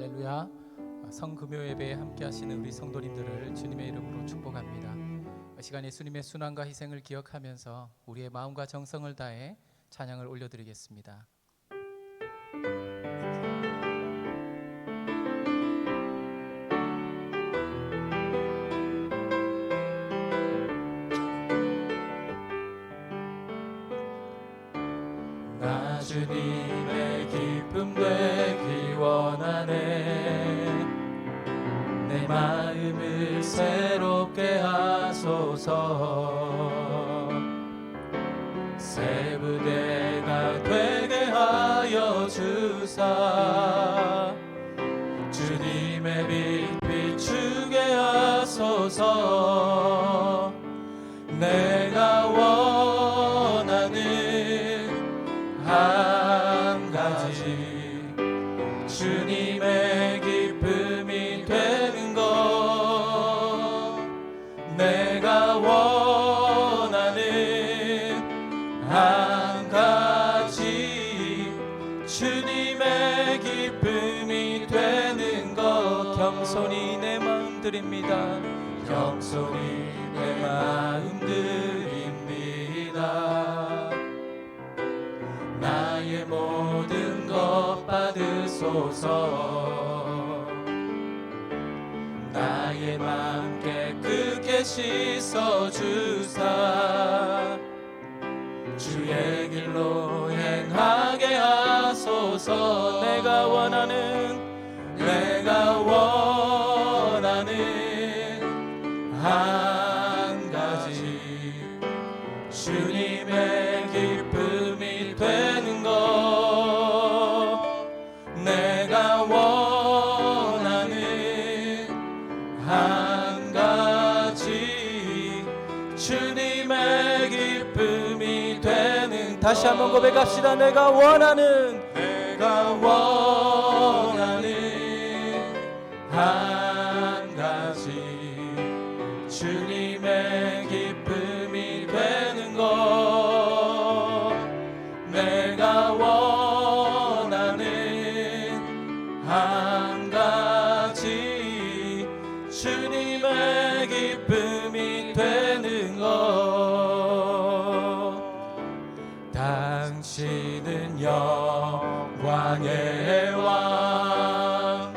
할렐루야. 성금요 예배에 함께 하시는 우리 성도님들을 주님의 이름으로 축복합니다. 이 시간 예수님의 순환과 희생을 기억하면서 우리의 마음과 정성을 다해 찬양을 올려드리겠습니다. 나 주님의 기쁨 되기 원하네. 내 마음을 새롭게 하소서. 새 부대가 되게 하여 주사. 주님의 빛 비추게 하소서. 내가 원하는 한 가지, 주님의 기쁨이 되는 것. 내가 원하는 한 가지, 주님의 기쁨이 되는 것. 겸손히 내 마음 드립니다. 겸손히 내 마음 드립니다. 나의 모든 것 받으소서. 나의 맘 깨끗게 씻어주사. 주의 길로 행하게 하소서. 내가 원하는 한 가지, 주님의 기쁨이 되는 것. 내가 원하는 한 가지, 주님의 기쁨이 되는 것. 다시 한번 고백합시다. 내가 원하는 한 가지, 주님의 기쁨이 되는 것. 내가 원하는 한 가지, 주님의 기쁨이 되는 것. 당신은 영광의 왕,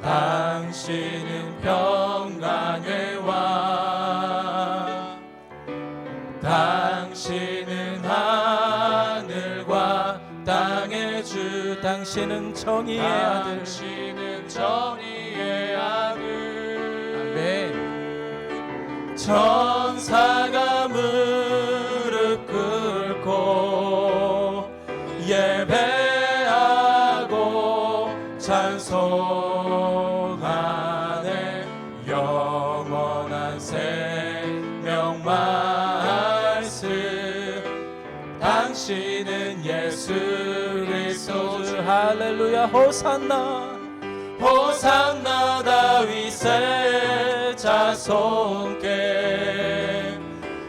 당신은 평강의 왕, 당신은 하늘과 땅의 주, 당신은 정의의 아들, 당신은 정의의 아들. 아멘. 천사가 무릎 꿇고 예배하고 찬송하네. 영원한 생명 말씀, 당신은 예수 그리스도 주. 할렐루야. 호산나 호산나 다윗의 자손께.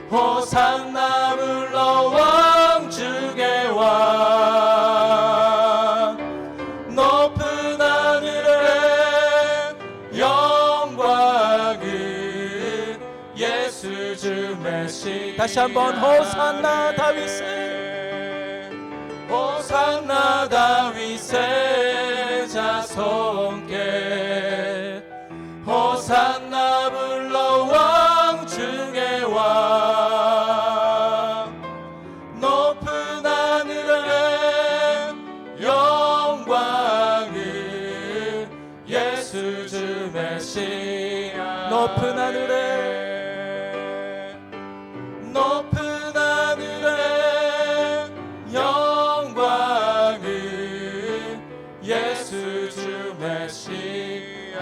호산나 물러왕 주의 왕. 높은 하늘에 영광은 예수 주 메시. 다시 한번 호산나 다윗의, 호산나 다윗의 자손께. 호산나 불러왕 주의 왕. 높은 하늘에 영광은 예수 주 메시아. 높은 하늘에, 높은 하늘에 영광은 예수 주 메시아.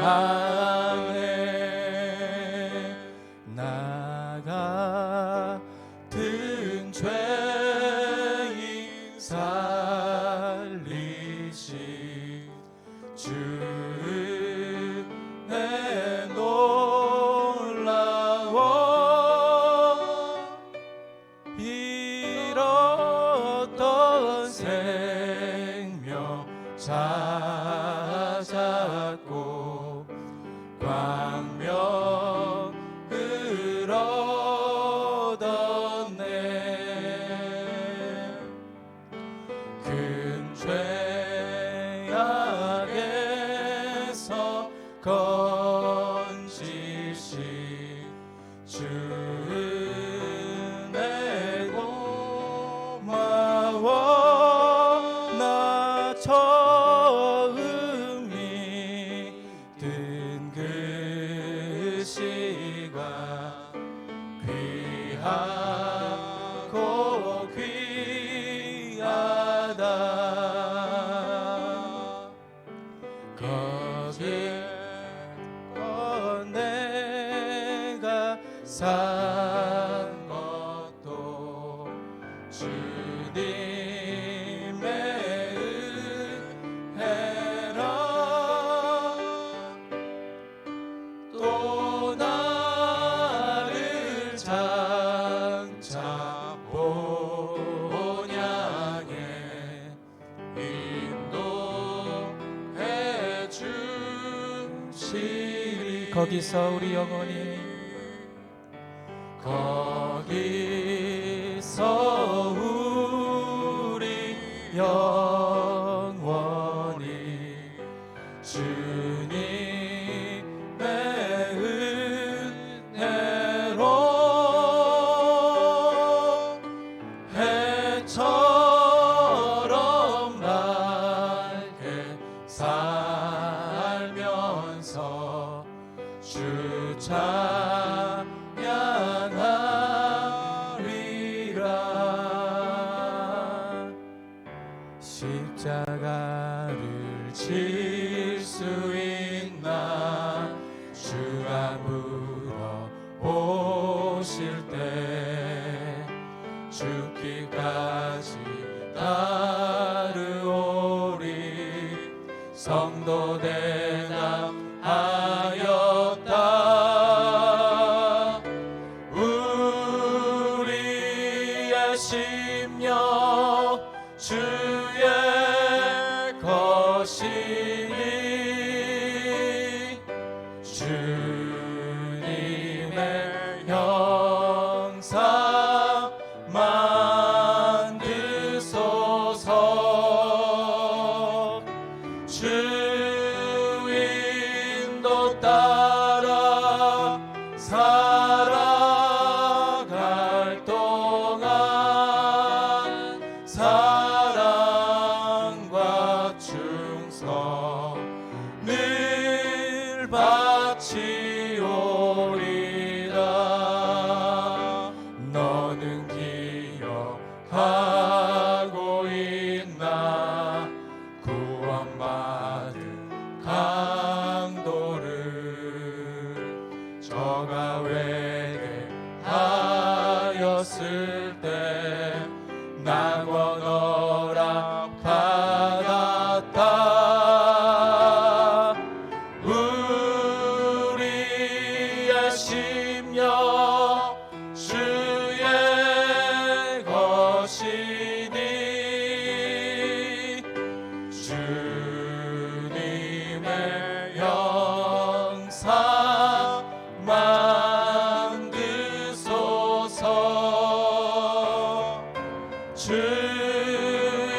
나 같은 죄인 살리신 주 은혜 놀라워. 잃었던 생명 찾 잡고 광명을 얻었네. 큰 죄악에서 건지신 주 은혜 고마워. 나 처음이 든 그 시간 귀하고 귀하다. 거기서 내가 산 것도 주님의 은혜라. 또 나를 장차 본향에 인도해 주시리. 거기서 우리 영원히, 거기서 우리 영원히 주님의 은혜로 해처럼 밝게 살면서 주 찬양하리라. 십자가를 질 수 있나. 주가 물어보실 때 죽기까지 따르오리. 성도 대답하였다. 우리의 심령 주의 것이니 주님의 형상 만드소서. 주인도 따라 살아갈 동안 사랑과 충성 늘 바치오리라. 너는 기억하고 있나. 구원받은 강도를 저가 회개하였을 때 낙원 허락 받았다. 우리의 심령 주의 것이니 주님의 형상 만드소서.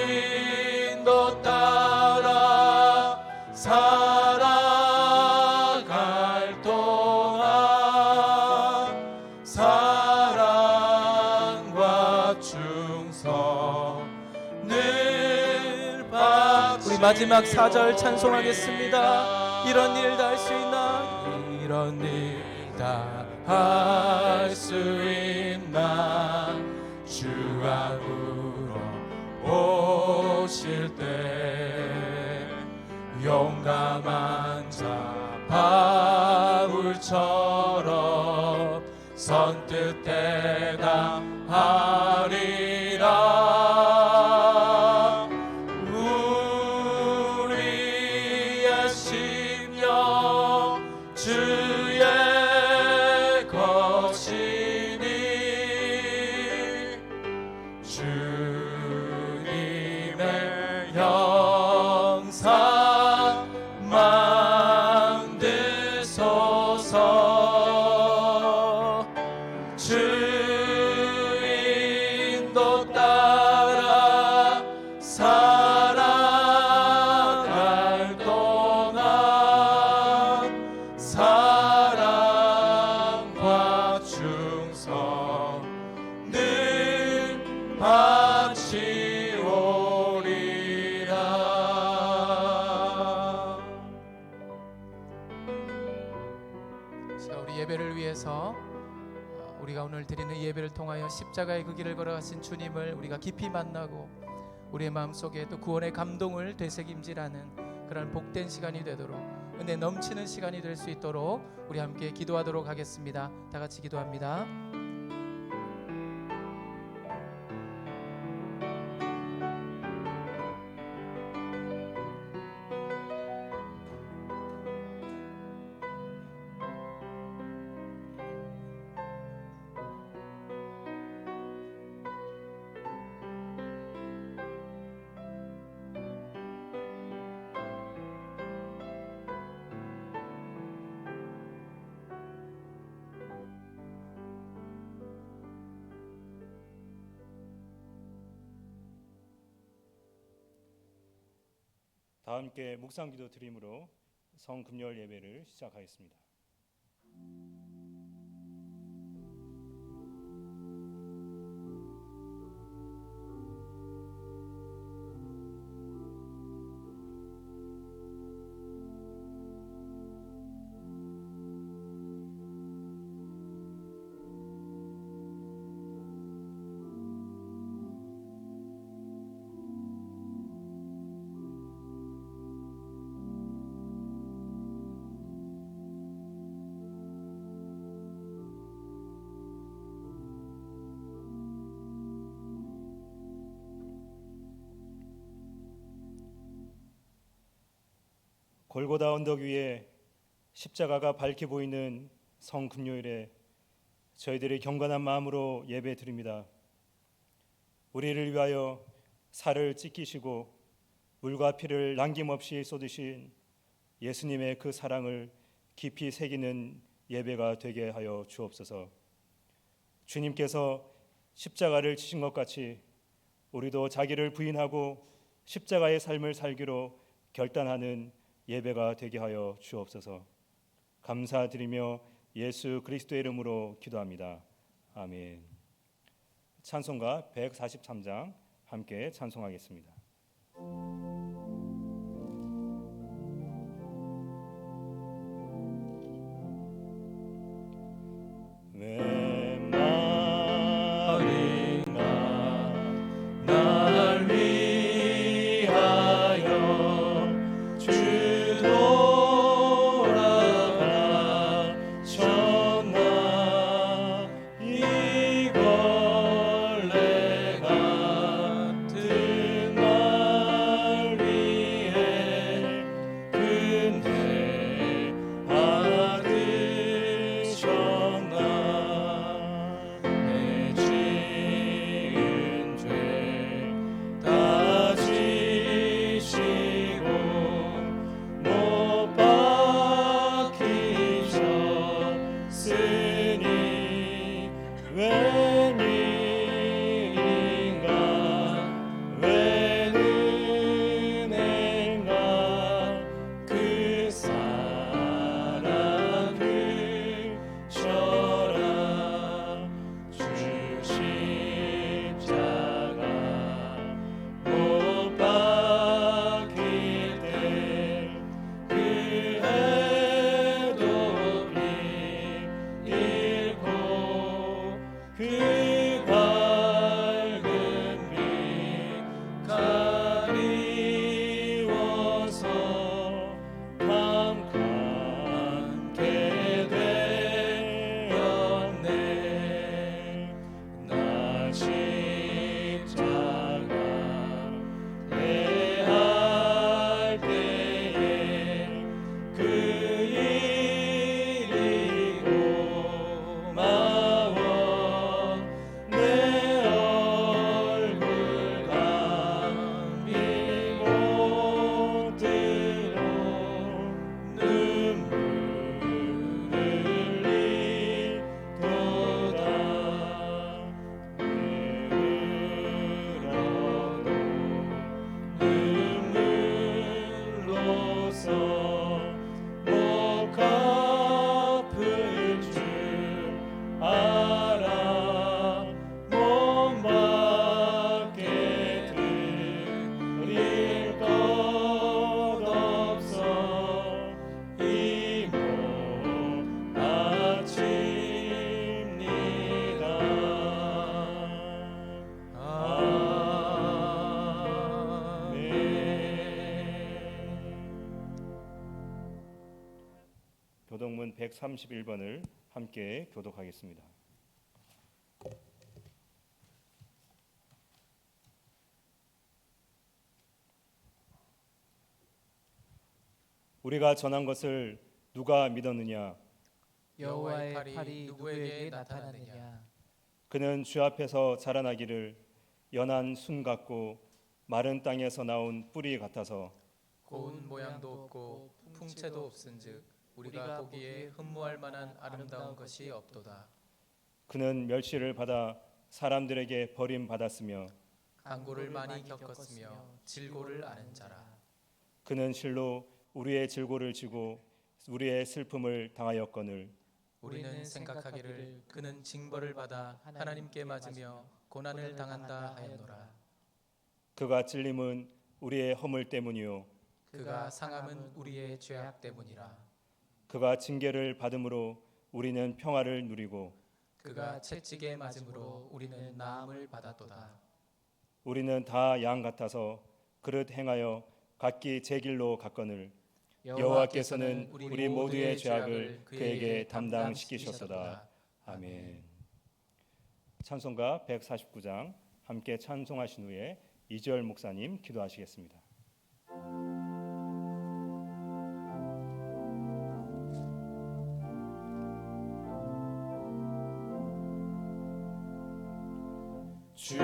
주인도 따라 살아갈 동안 사랑과 충성 늘 바치. 우리 마지막 4절 찬송하겠습니다. 이런 일 다 할 수 있나. 이런 일 다 할 수 있나. 주가 물어보실 때 용감한 자 바울처럼 선뜻 대답하리라. 우리의 심령 주의 것이니 주님의 형상 교회를 위해서 우리가 오늘 드리는 예배를 통하여 십자가의 그 길을 걸어가신 주님을 우리가 깊이 만나고 우리의 마음속에 또 구원의 감동을 되새김질하는 그런 복된 시간이 되도록, 은혜 넘치는 시간이 될 수 있도록 우리 함께 기도하도록 하겠습니다. 다 같이 기도합니다. 다 함께 묵상기도 드림으로 성금요일 예배를 시작하겠습니다. 골고다 언덕 위에 십자가가 밝게 보이는 성금요일에 저희들의 경건한 마음으로 예배 드립니다. 우리를 위하여 살을 찢기시고 물과 피를 남김없이 쏟으신 예수님의 그 사랑을 깊이 새기는 예배가 되게 하여 주옵소서. 주님께서 십자가를 지신 것 같이 우리도 자기를 부인하고 십자가의 삶을 살기로 결단하는 예배가 되게 하여 주옵소서. 감사드리며 예수 그리스도의 이름으로 기도합니다. 아멘. 찬송가 143장 함께 찬송하겠습니다. 웬 말인가 날 위하여 주 돌아가셨나. 이걸 내가 듣는 말 교독문 131번을 함께 교독하겠습니다. 우리가 전한 것을 누가 믿었느냐? 여호와의 팔이 누구에게 나타났느냐? 그는 주 앞에서 자라나기를 연한 순 같고 마른 땅에서 나온 뿌리 같아서 고운 모양도 없고 풍채도 없은즉 우리가 보기에 흠모할 만한 아름다운 것이 없도다. 그는 멸시를 받아 사람들에게 버림받았으며 강고를 많이 겪었으며 질고를 아는 자라. 그는 실로 우리의 질고를 지고 우리의 슬픔을 당하였거늘 우리는 생각하기를 그는 징벌을 받아 하나님께 맞으며 고난을 당한다 하였노라. 그가 찔림은 우리의 허물 때문이요 그가 상함은 우리의 죄악 때문이라. 그가 징계를 받음으로 우리는 평화를 누리고 그가 채찍에 맞음으로 우리는 나음을 받았도다. 우리는 다 양 같아서 그릇 행하여 각기 제 길로 갔거늘 여호와께서는 우리 모두의 죄악을 그에게 담당시키셨도다. 아멘. 찬송가 149장 함께 찬송하신 후에 이지열 목사님 기도하시겠습니다. 주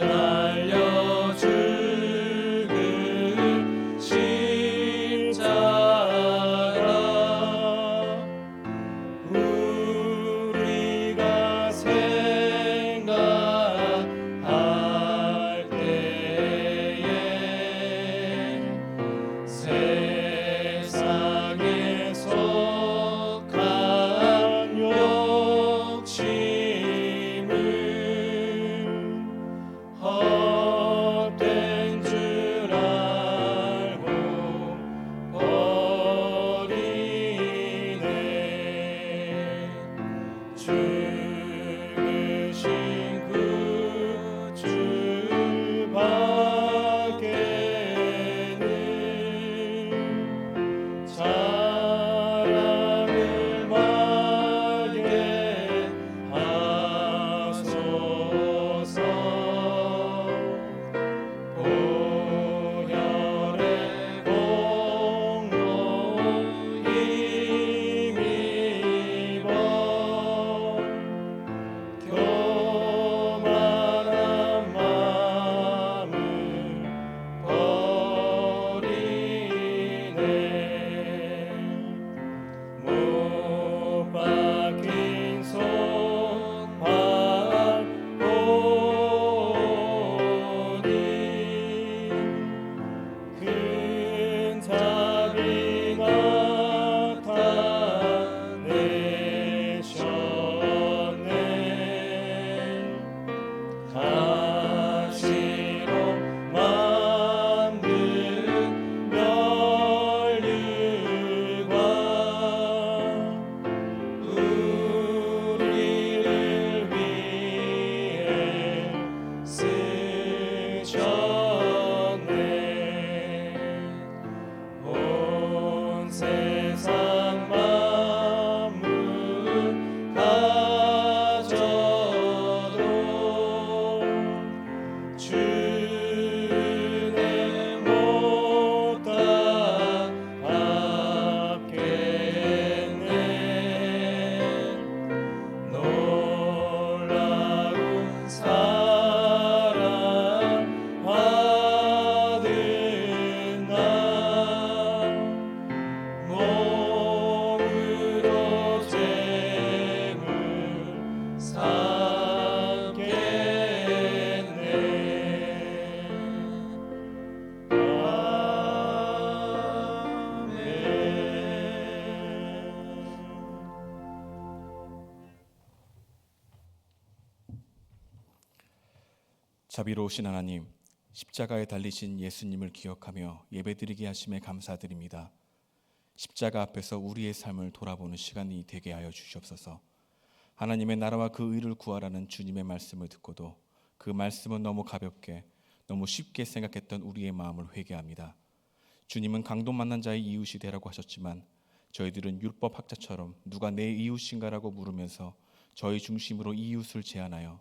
달려 죽은 십자가 우리가 생각할 때에 세상에 속한 욕심을 헛된 줄 알고 버리네. 죽으신 구주 밖에는 사랑을 말게 하소서. 보혈의 공로 힘입어 교만한 마음을 버리네. 못 박힌 손 밟고니 큰 자비 나타내셨네. 가시로 만든 면류관 우리를 위해 쓰셨네. 온 세상 만물 가져도 주는 못다 갚겠네. 놀라운 사랑 받은 나 몸으로 죄물 삼겠네. 자비로우신 하나님, 십자가에 달리신 예수님을 기억하며 예배드리게 하심에 감사드립니다. 십자가 앞에서 우리의 삶을 돌아보는 시간이 되게 하여 주시옵소서. 하나님의 나라와 그 의를 구하라는 주님의 말씀을 듣고도 그 말씀은 너무 가볍게, 너무 쉽게 생각했던 우리의 마음을 회개합니다. 주님은 강도 만난 자의 이웃이 되라고 하셨지만 저희들은 율법 학자처럼 누가 내 이웃인가라고 물으면서 저희 중심으로 이웃을 제한하여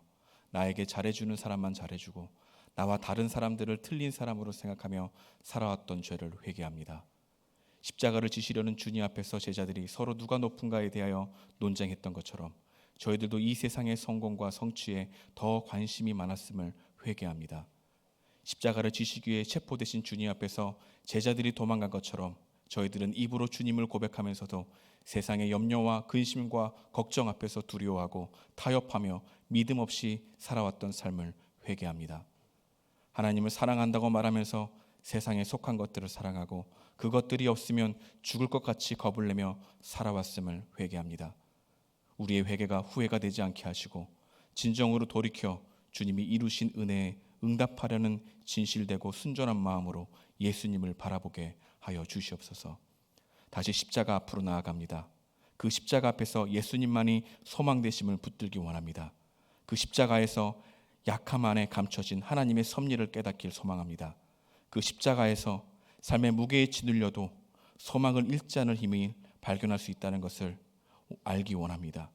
나에게 잘해주는 사람만 잘해주고 나와 다른 사람들을 틀린 사람으로 생각하며 살아왔던 죄를 회개합니다. 십자가를 지시려는 주님 앞에서 제자들이 서로 누가 높은가에 대하여 논쟁했던 것처럼 저희들도 이 세상의 성공과 성취에 더 관심이 많았음을 회개합니다. 십자가를 지시기 위해 체포되신 주님 앞에서 제자들이 도망간 것처럼 저희들은 입으로 주님을 고백하면서도 세상의 염려와 근심과 걱정 앞에서 두려워하고 타협하며 믿음 없이 살아왔던 삶을 회개합니다. 하나님을 사랑한다고 말하면서 세상에 속한 것들을 사랑하고 그것들이 없으면 죽을 것 같이 겁을 내며 살아왔음을 회개합니다. 우리의 회개가 후회가 되지 않게 하시고 진정으로 돌이켜 주님이 이루신 은혜에 응답하려는 진실되고 순전한 마음으로 예수님을 바라보게 하여 주시옵소서. 다시 십자가 앞으로 나아갑니다. 그 십자가 앞에서 예수님만이 소망 되심을 붙들기 원합니다. 그 십자가에서 약함 안에 감춰진 하나님의 섭리를 깨닫길 소망합니다. 그 십자가에서 삶의 무게에 짓눌려도 소망을 잃지 않을 힘이 발견할 수 있다는 것을 알기 원합니다.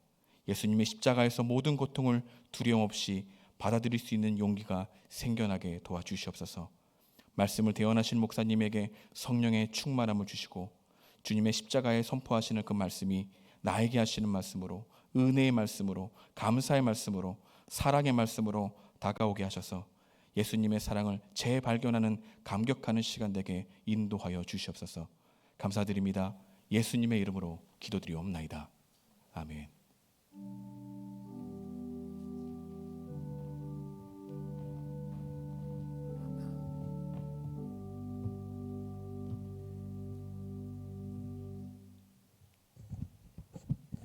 예수님의 십자가에서 모든 고통을 두려움 없이 받아들일 수 있는 용기가 생겨나게 도와주시옵소서. 말씀을 대언하신 목사님에게 성령의 충만함을 주시고 주님의 십자가에 선포하시는 그 말씀이 나에게 하시는 말씀으로, 은혜의 말씀으로, 감사의 말씀으로, 사랑의 말씀으로 다가오게 하셔서 예수님의 사랑을 재발견하는 감격하는 시간 되게 인도하여 주시옵소서. 감사드립니다. 예수님의 이름으로 기도드리옵나이다. 아멘.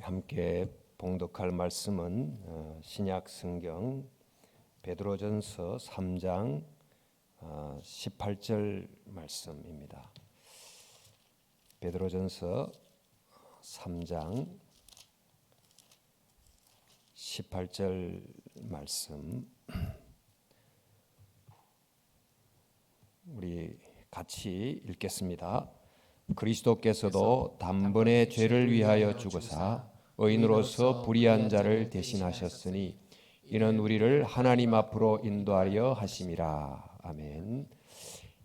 함께 봉독할 말씀은 신약 성경 베드로전서 3장 18절 말씀입니다. 베드로전서 3장 18절 말씀 우리 같이 읽겠습니다. 그리스도께서도 단번에 죄를 위하여 죽으사 의인으로서 불의한 자를 대신하셨으니 이는 우리를 하나님 앞으로 인도하려 하심이라. 아멘.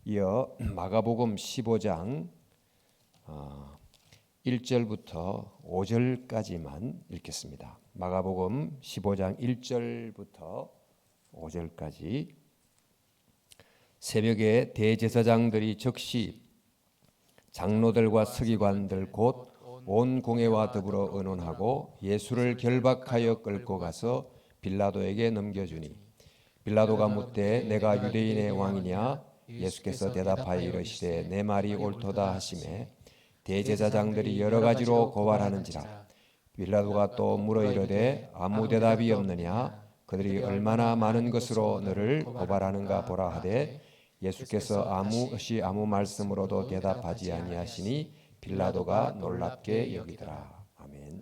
이어 마가복음 15장 1절부터 5절까지만 읽겠습니다. 마가복음 15장 1절부터 5절까지. 새벽에 대제사장들이 즉시 장로들과 서기관들 곧 온 공회와 더불어 의논하고 예수를 결박하여 끌고 가서 빌라도에게 넘겨주니 빌라도가 묻되 내가 유대인의 왕이냐? 예수께서 대답하여 이르시되 내 말이 옳도다 하시매 대제사장들이 여러 가지로 고발하는지라. 빌라도가 또 물어 이르되 아무 대답이 없느냐? 그들이 얼마나 많은 것으로 너를 고발하는가 보라 하되 예수께서 아무 말씀으로도 대답하지 아니하시니 빌라도가 놀랍게 여기더라. 아멘.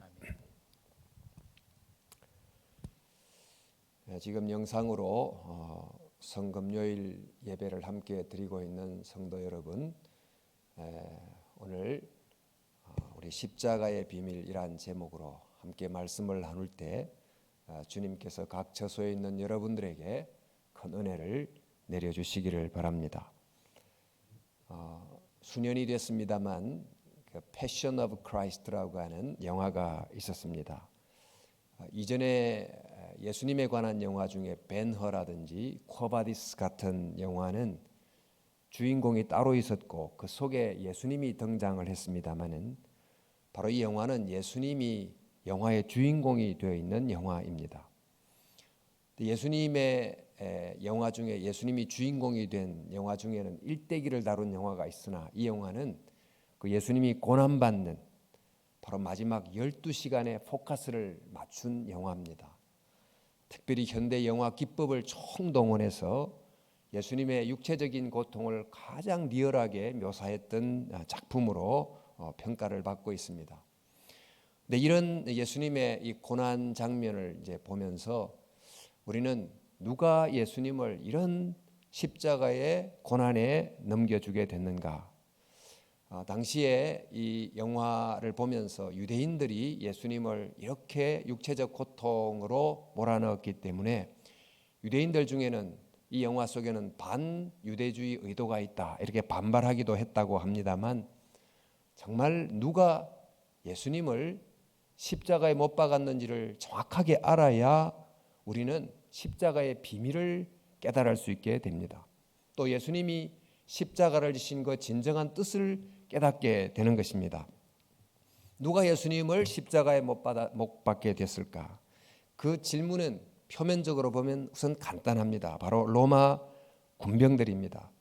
지금 영상으로 성금요일 예배를 함께 드리고 있는 성도 여러분, 오늘 우리 십자가의 비밀이란 제목으로 함께 말씀을 나눌 때 주님께서 각 처소에 있는 여러분들에게 큰 은혜를 내려주시기를 바랍니다. 수년이 됐습니다만 그 패션 오브 크라이스트라고 하는 영화가 있었습니다. 이전에 예수님에 관한 영화 중에 벤허라든지 쿼바디스 같은 영화는 주인공이 따로 있었고 그 속에 예수님이 등장을 했습니다마는 바로 이 영화는 예수님이 영화의 주인공이 되어 있는 영화입니다. 예수님의 영화 중에 예수님이 주인공이 된 영화 중에는 일대기를 다룬 영화가 있으나 이 영화는 그 예수님이 고난받는 바로 마지막 12시간의 포커스를 맞춘 영화입니다. 특별히 현대 영화 기법을 총동원해서 예수님의 육체적인 고통을 가장 리얼하게 묘사했던 작품으로 평가를 받고 있습니다. 근데 이런 예수님의 이 고난 장면을 이제 보면서 우리는 누가 예수님을 이런 십자가의 고난에 넘겨주게 됐는가? 당시에 이 영화를 보면서 유대인들이 예수님을 이렇게 육체적 고통으로 몰아넣었기 때문에 유대인들 중에는 이 영화 속에는 반유대주의 의도가 있다 이렇게 반발하기도 했다고 합니다만, 정말 누가 예수님을 십자가에 못 박았는지를 정확하게 알아야 우리는 십자가의 비밀을 깨달을 수 있게 됩니다. 또 예수님이 십자가를 지신 그 진정한 뜻을 깨닫게 되는 것입니다. 누가 예수님을 십자가에 못 박게 됐을까? 그 질문은 표면적으로 보면 우선 간단합니다. 바로 로마 군병들입니다.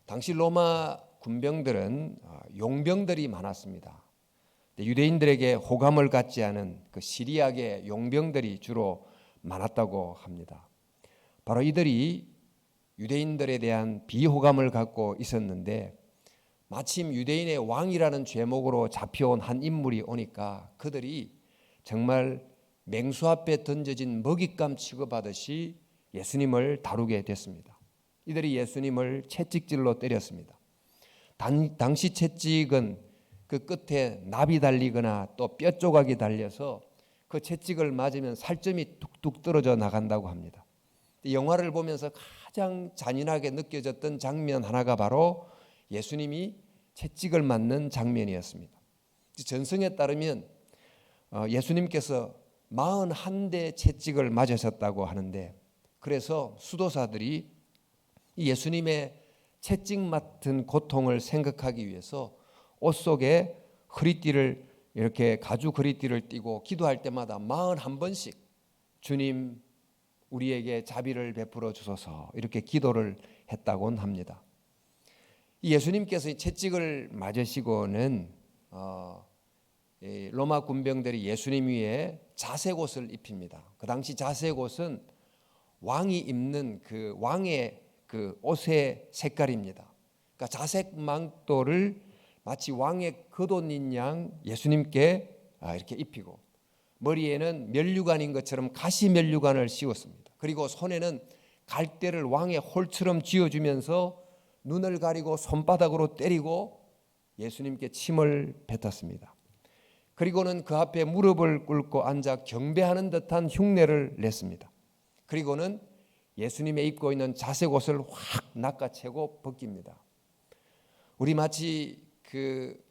당시 로마 군병들은 용병들이 많았습니다. 유대인들에게 호감을 갖지 않은 그 시리아계 용병들이 주로 많았다고 합니다. 바로 이들이 유대인들에 대한 비호감을 갖고 있었는데, 마침 유대인의 왕이라는 죄목으로 잡혀온 한 인물이 오니까 그들이 정말 맹수 앞에 던져진 먹잇감 취급하듯이 예수님을 다루게 됐습니다. 이들이 예수님을 채찍질로 때렸습니다. 당시 채찍은 그 끝에 납이 달리거나 또 뼈 조각이 달려서 그 채찍을 맞으면 살점이 뚝뚝 떨어져 나간다고 합니다. 영화를 보면서 가장 잔인하게 느껴졌던 장면 하나가 바로 예수님이 채찍을 맞는 장면이었습니다. 전승에 따르면 예수님께서 41대 채찍을 맞으셨다고 하는데, 그래서 수도사들이 예수님의 채찍 맞은 고통을 생각하기 위해서 옷 속에 허리띠를 이렇게 가죽 허리띠를 띠고 기도할 때마다 41번씩 주님 우리에게 자비를 베풀어 주소서 이렇게 기도를 했다곤 합니다. 예수님께서 채찍을 맞으시고는 로마 군병들이 예수님 위에 자색옷을 입힙니다. 그 당시 자색옷은 왕이 입는 그 왕의 그 옷의 색깔입니다. 그러니까 자색 망토를 마치 왕의 겉옷인 양 예수님께 이렇게 입히고, 머리에는 면류관인 것처럼 가시 면류관을 씌웠습니다. 그리고 손에는 갈대를 왕의 홀처럼 쥐어주면서 눈을 가리고 손바닥으로 때리고 예수님께 침을 뱉었습니다. 그리고는 그 앞에 무릎을 꿇고 앉아 경배하는 듯한 흉내를 냈습니다. 그리고는 예수님의 입고 있는 자색옷을 확 낚아채고 벗깁니다. 우리 마치 그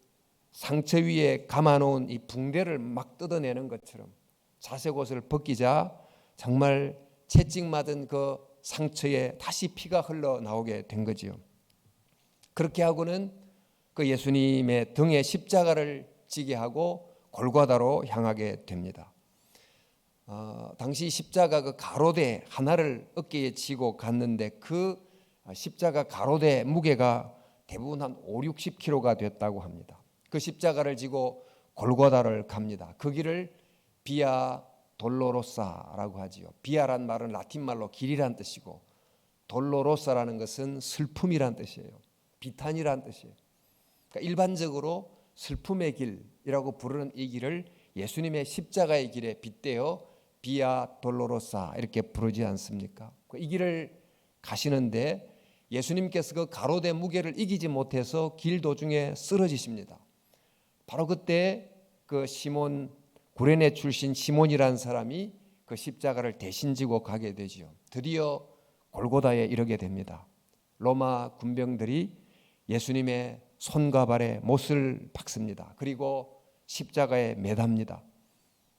상처 위에 감아놓은 이 붕대를 막 뜯어내는 것처럼 자색옷을 벗기자 정말 채찍 맞은 그 상처에 다시 피가 흘러나오게 된 거지요. 그렇게 하고는 그 예수님의 등에 십자가를 지게 하고 골고다로 향하게 됩니다. 당시 십자가 그 가로대 하나를 어깨에 지고 갔는데 그 십자가 가로대 무게가 대부분 한 50-60kg가 됐다고 합니다. 그 십자가를 지고 골고다를 갑니다. 그 길을 비아 돌로로사라고 하지요. 비아란 말은 라틴 말로 길이란 뜻이고 돌로로사라는 것은 슬픔이란 뜻이에요. 비탄이란 뜻이에요. 그러니까 일반적으로 슬픔의 길이라고 부르는 이 길을 예수님의 십자가의 길에 빗대어 비아 돌로로사 이렇게 부르지 않습니까? 이 길을 가시는데 예수님께서 그 가로대 무게를 이기지 못해서 길 도중에 쓰러지십니다. 바로 그때 그 시몬 구레네 출신 시몬이라는 사람이 그 십자가를 대신 지고 가게 되지요. 드디어 골고다에 이르게 됩니다. 로마 군병들이 예수님의 손과 발에 못을 박습니다. 그리고 십자가에 매답니다.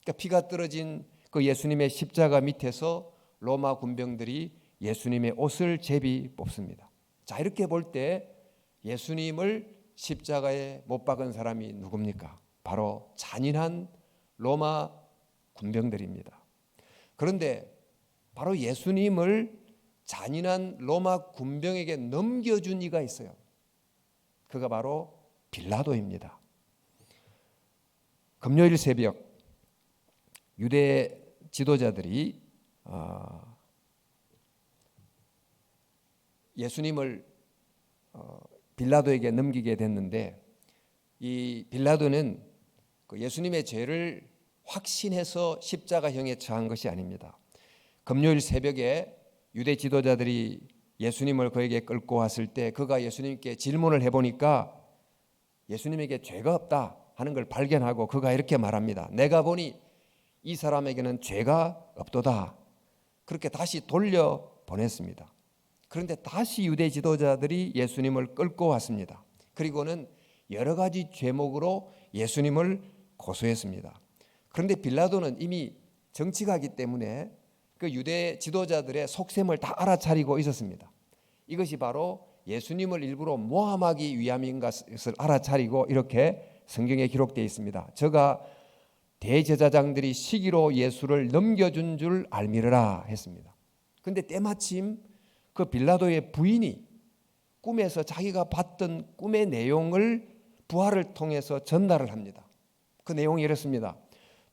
그러니까 피가 떨어진 그 예수님의 십자가 밑에서 로마 군병들이 예수님의 옷을 제비 뽑습니다. 자, 이렇게 볼 때 예수님을 십자가에 못 박은 사람이 누굽니까? 바로 잔인한 로마 군병들입니다. 그런데 바로 예수님을 잔인한 로마 군병에게 넘겨준 이가 있어요. 그가 바로 빌라도입니다. 금요일 새벽 유대 지도자들이 예수님을 빌라도에게 넘기게 됐는데, 이 빌라도는 예수님의 죄를 확신해서 십자가형에 처한 것이 아닙니다. 금요일 새벽에 유대 지도자들이 예수님을 그에게 끌고 왔을 때 그가 예수님께 질문을 해보니까 예수님에게 죄가 없다 하는 걸 발견하고 그가 이렇게 말합니다. 내가 보니 이 사람에게는 죄가 없도다. 그렇게 다시 돌려 보냈습니다. 그런데 다시 유대 지도자들이 예수님을 끌고 왔습니다. 그리고는 여러 가지 죄목으로 예수님을 고소했습니다. 그런데 빌라도는 이미 정치가이기 때문에 그 유대 지도자들의 속셈을 다 알아차리고 있었습니다. 이것이 바로 예수님을 일부러 모함하기 위함인 것을 알아차리고 이렇게 성경에 기록되어 있습니다. 저가 대제사장들이 시기로 예수를 넘겨준 줄 알미르라 했습니다. 그런데 때마침 그 빌라도의 부인이 꿈에서 자기가 봤던 꿈의 내용을 부활을 통해서 전달을 합니다. 그 내용이 이렇습니다.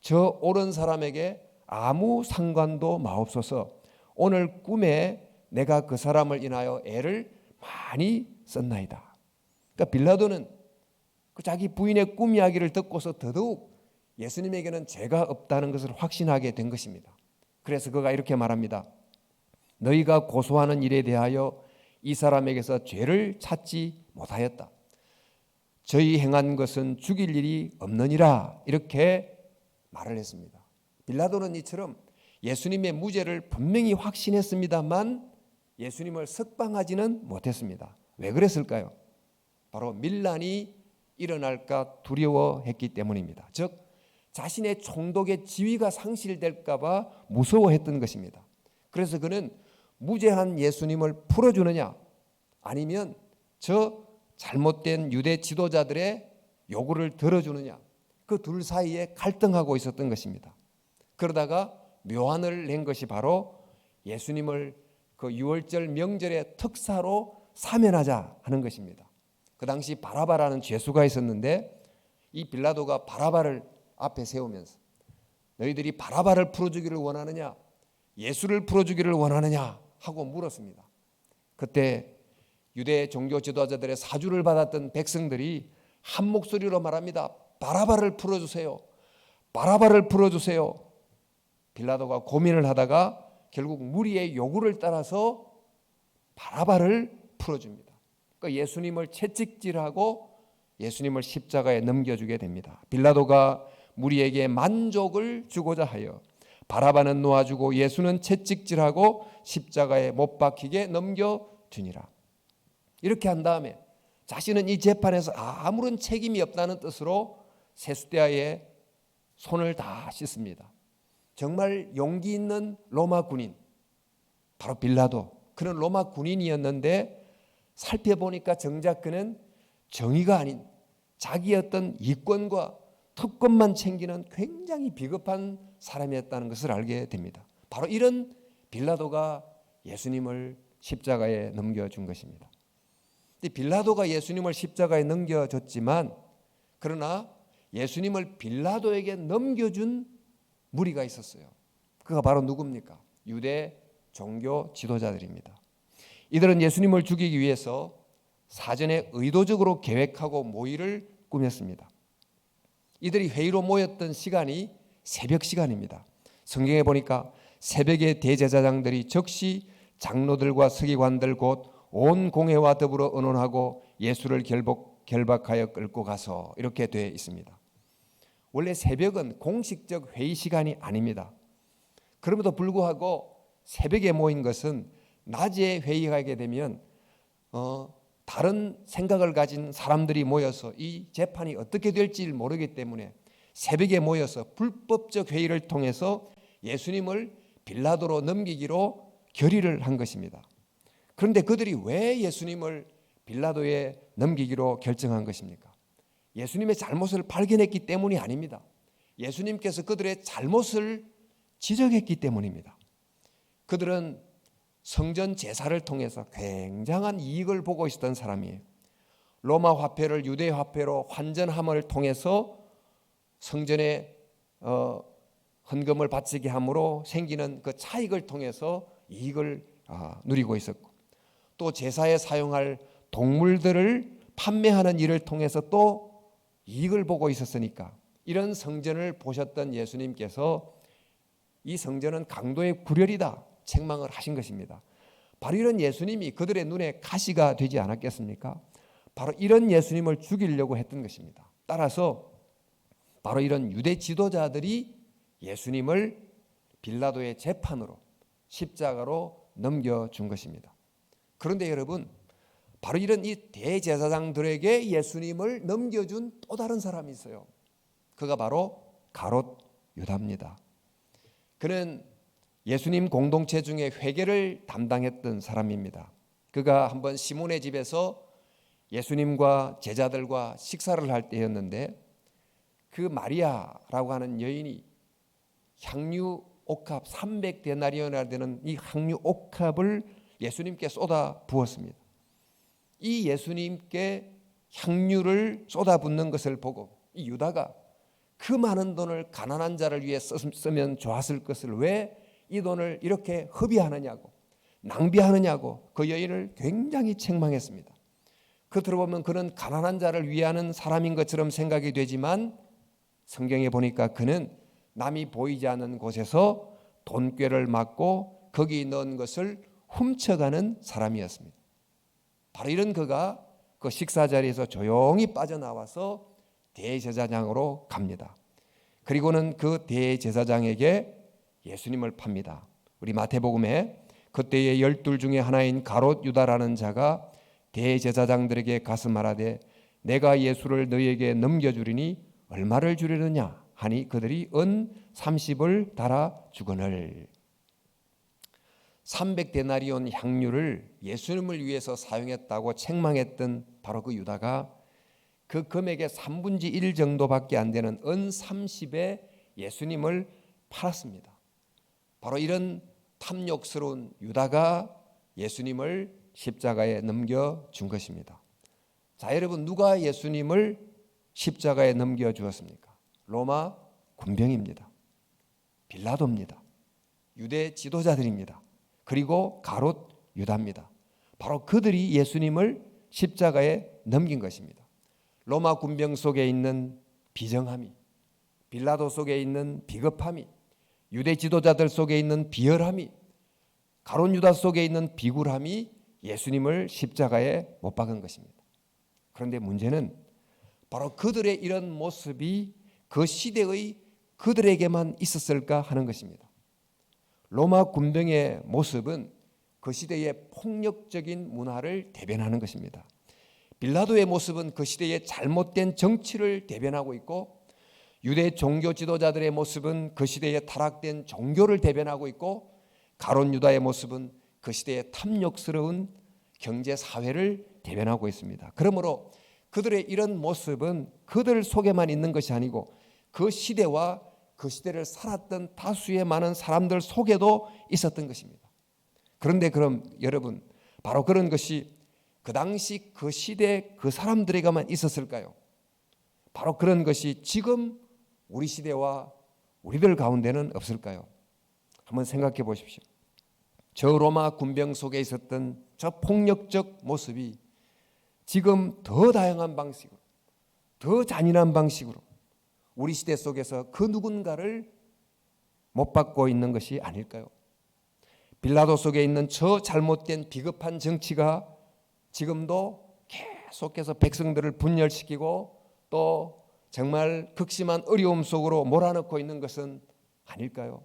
저 옳은 사람에게 아무 상관도 마옵소서. 오늘 꿈에 내가 그 사람을 인하여 애를 많이 썼나이다. 그러니까 빌라도는 그 자기 부인의 꿈 이야기를 듣고서 더더욱 예수님에게는 죄가 없다는 것을 확신하게 된 것입니다. 그래서 그가 이렇게 말합니다. 너희가 고소하는 일에 대하여 이 사람에게서 죄를 찾지 못하였다. 저희 행한 것은 죽일 일이 없느니라. 이렇게 말을 했습니다. 빌라도는 이처럼 예수님의 무죄를 분명히 확신했습니다만 예수님을 석방하지는 못했습니다. 왜 그랬을까요? 바로 밀란이 일어날까 두려워했기 때문입니다. 즉 자신의 총독의 지위가 상실될까 봐 무서워했던 것입니다. 그래서 그는 무죄한 예수님을 풀어주느냐 아니면 저 잘못된 유대 지도자들의 요구를 들어주느냐 그 둘 사이에 갈등하고 있었던 것입니다. 그러다가 묘안을 낸 것이 바로 예수님을 그 유월절 명절의 특사로 사면하자 하는 것입니다. 그 당시 바라바라는 죄수가 있었는데 이 빌라도가 바라바를 앞에 세우면서 너희들이 바라바를 풀어주기를 원하느냐 예수를 풀어주기를 원하느냐 하고 물었습니다. 그때 유대 종교 지도자들의 사주를 받았던 백성들이 한 목소리로 말합니다. 바라바를 풀어주세요. 바라바를 풀어주세요. 빌라도가 고민을 하다가 결국 무리의 요구를 따라서 바라바를 풀어줍니다. 그러니까 예수님을 채찍질하고 예수님을 십자가에 넘겨주게 됩니다. 빌라도가 무리에게 만족을 주고자 하여 바라바는 놓아주고 예수는 채찍질하고 십자가에 못 박히게 넘겨주니라. 이렇게 한 다음에 자신은 이 재판에서 아무런 책임이 없다는 뜻으로 세수대야에 손을 다 씻습니다. 정말 용기 있는 로마 군인 바로 빌라도 그는 로마 군인이었는데 살펴보니까 정작 그는 정의가 아닌 자기의 어떤 이권과 특권만 챙기는 굉장히 비겁한 사람이었다는 것을 알게 됩니다. 바로 이런 빌라도가 예수님을 십자가에 넘겨준 것입니다. 빌라도가 예수님을 십자가에 넘겨줬지만 그러나 예수님을 빌라도에게 넘겨준 무리가 있었어요. 그가 바로 누굽니까? 유대 종교 지도자들입니다. 이들은 예수님을 죽이기 위해서 사전에 의도적으로 계획하고 모의를 꾸몄습니다. 이들이 회의로 모였던 시간이 새벽 시간입니다. 성경에 보니까 새벽에 대제사장들이 즉시 장로들과 서기관들 곧 온 공회와 더불어 의논하고 예수를 결박하여 끌고 가서 이렇게 되어 있습니다. 원래 새벽은 공식적 회의 시간이 아닙니다. 그럼에도 불구하고 새벽에 모인 것은 낮에 회의하게 되면 다른 생각을 가진 사람들이 모여서 이 재판이 어떻게 될지 모르기 때문에 새벽에 모여서 불법적 회의를 통해서 예수님을 빌라도로 넘기기로 결의를 한 것입니다. 그런데 그들이 왜 예수님을 빌라도에 넘기기로 결정한 것입니까? 예수님의 잘못을 발견했기 때문이 아닙니다. 예수님께서 그들의 잘못을 지적했기 때문입니다. 그들은 성전 제사를 통해서 굉장한 이익을 보고 있었던 사람이에요. 로마 화폐를 유대 화폐로 환전함을 통해서 성전에 헌금을 바치게 함으로 생기는 그 차익을 통해서 이익을 누리고 있었고 또 제사에 사용할 동물들을 판매하는 일을 통해서 또 이익을 보고 있었으니까 이런 성전을 보셨던 예수님께서 이 성전은 강도의 굴혈이다 책망을 하신 것입니다. 바로 이런 예수님이 그들의 눈에 가시가 되지 않았겠습니까? 바로 이런 예수님을 죽이려고 했던 것입니다. 따라서 바로 이런 유대 지도자들이 예수님을 빌라도의 재판으로 십자가로 넘겨준 것입니다. 그런데 여러분, 바로 이런 이 대제사장들에게 예수님을 넘겨준 또 다른 사람이 있어요. 그가 바로 가롯 유다입니다. 그는 예수님 공동체 중에 회계를 담당했던 사람입니다. 그가 한번 시몬의 집에서 예수님과 제자들과 식사를 할 때였는데, 그 마리아라고 하는 여인이 향유 옥합 300데나리온이나 되는 이 향유 옥합을 예수님께 쏟아 부었습니다. 이 예수님께 향유를 쏟아붓는 것을 보고 이 유다가 그 많은 돈을 가난한 자를 위해 쓰면 좋았을 것을 왜 이 돈을 이렇게 허비하느냐고, 낭비하느냐고 그 여인을 굉장히 책망했습니다. 겉으로 보면 그는 가난한 자를 위하는 사람인 것처럼 생각이 되지만 성경에 보니까 그는 남이 보이지 않는 곳에서 돈꾀를 맞고 거기 넣은 것을 훔쳐가는 사람이었습니다. 바로 이런 그가 그 식사 자리에서 조용히 빠져나와서 대제사장으로 갑니다. 그리고는 그 대제사장에게 예수님을 팝니다. 우리 마태복음에 그때의 12 중에 하나인 가롯 유다라는 자가 대제사장들에게 가서 말하되 내가 예수를 너희에게 넘겨주리니 얼마를 주려느냐 하니 그들이 은 30을 달아 주거늘. 300데나리온 향유를 예수님을 위해서 사용했다고 책망했던 바로 그 유다가 그 금액의 3분의 1 정도밖에 안 되는 은 30에 예수님을 팔았습니다. 바로 이런 탐욕스러운 유다가 예수님을 십자가에 넘겨준 것입니다. 자, 여러분, 누가 예수님을 십자가에 넘겨주었습니까? 로마 군병입니다. 빌라도입니다. 유대 지도자들입니다. 그리고 가롯 유다입니다. 바로 그들이 예수님을 십자가에 넘긴 것입니다. 로마 군병 속에 있는 비정함이, 빌라도 속에 있는 비겁함이, 유대 지도자들 속에 있는 비열함이, 가롯 유다 속에 있는 비굴함이 예수님을 십자가에 못 박은 것입니다. 그런데 문제는 바로 그들의 이런 모습이 그 시대의 그들에게만 있었을까 하는 것입니다. 로마 군병의 모습은 그 시대의 폭력적인 문화를 대변하는 것입니다. 빌라도의 모습은 그 시대의 잘못된 정치를 대변하고 있고, 유대 종교 지도자들의 모습은 그 시대의 타락된 종교를 대변하고 있고, 가롯 유다의 모습은 그 시대의 탐욕스러운 경제 사회를 대변하고 있습니다. 그러므로 그들의 이런 모습은 그들 속에만 있는 것이 아니고 그 시대와 그 시대를 살았던 다수의 많은 사람들 속에도 있었던 것입니다. 그런데 그럼 여러분, 바로 그런 것이 그 당시 그 시대 그 사람들에게만 있었을까요? 바로 그런 것이 지금 우리 시대와 우리들 가운데는 없을까요? 한번 생각해 보십시오. 저 로마 군병 속에 있었던 저 폭력적 모습이 지금 더 다양한 방식으로, 더 잔인한 방식으로 우리 시대 속에서 그 누군가를 못 받고 있는 것이 아닐까요? 빌라도 속에 있는 저 잘못된 비겁한 정치가 지금도 계속해서 백성들을 분열시키고 또 정말 극심한 어려움 속으로 몰아넣고 있는 것은 아닐까요?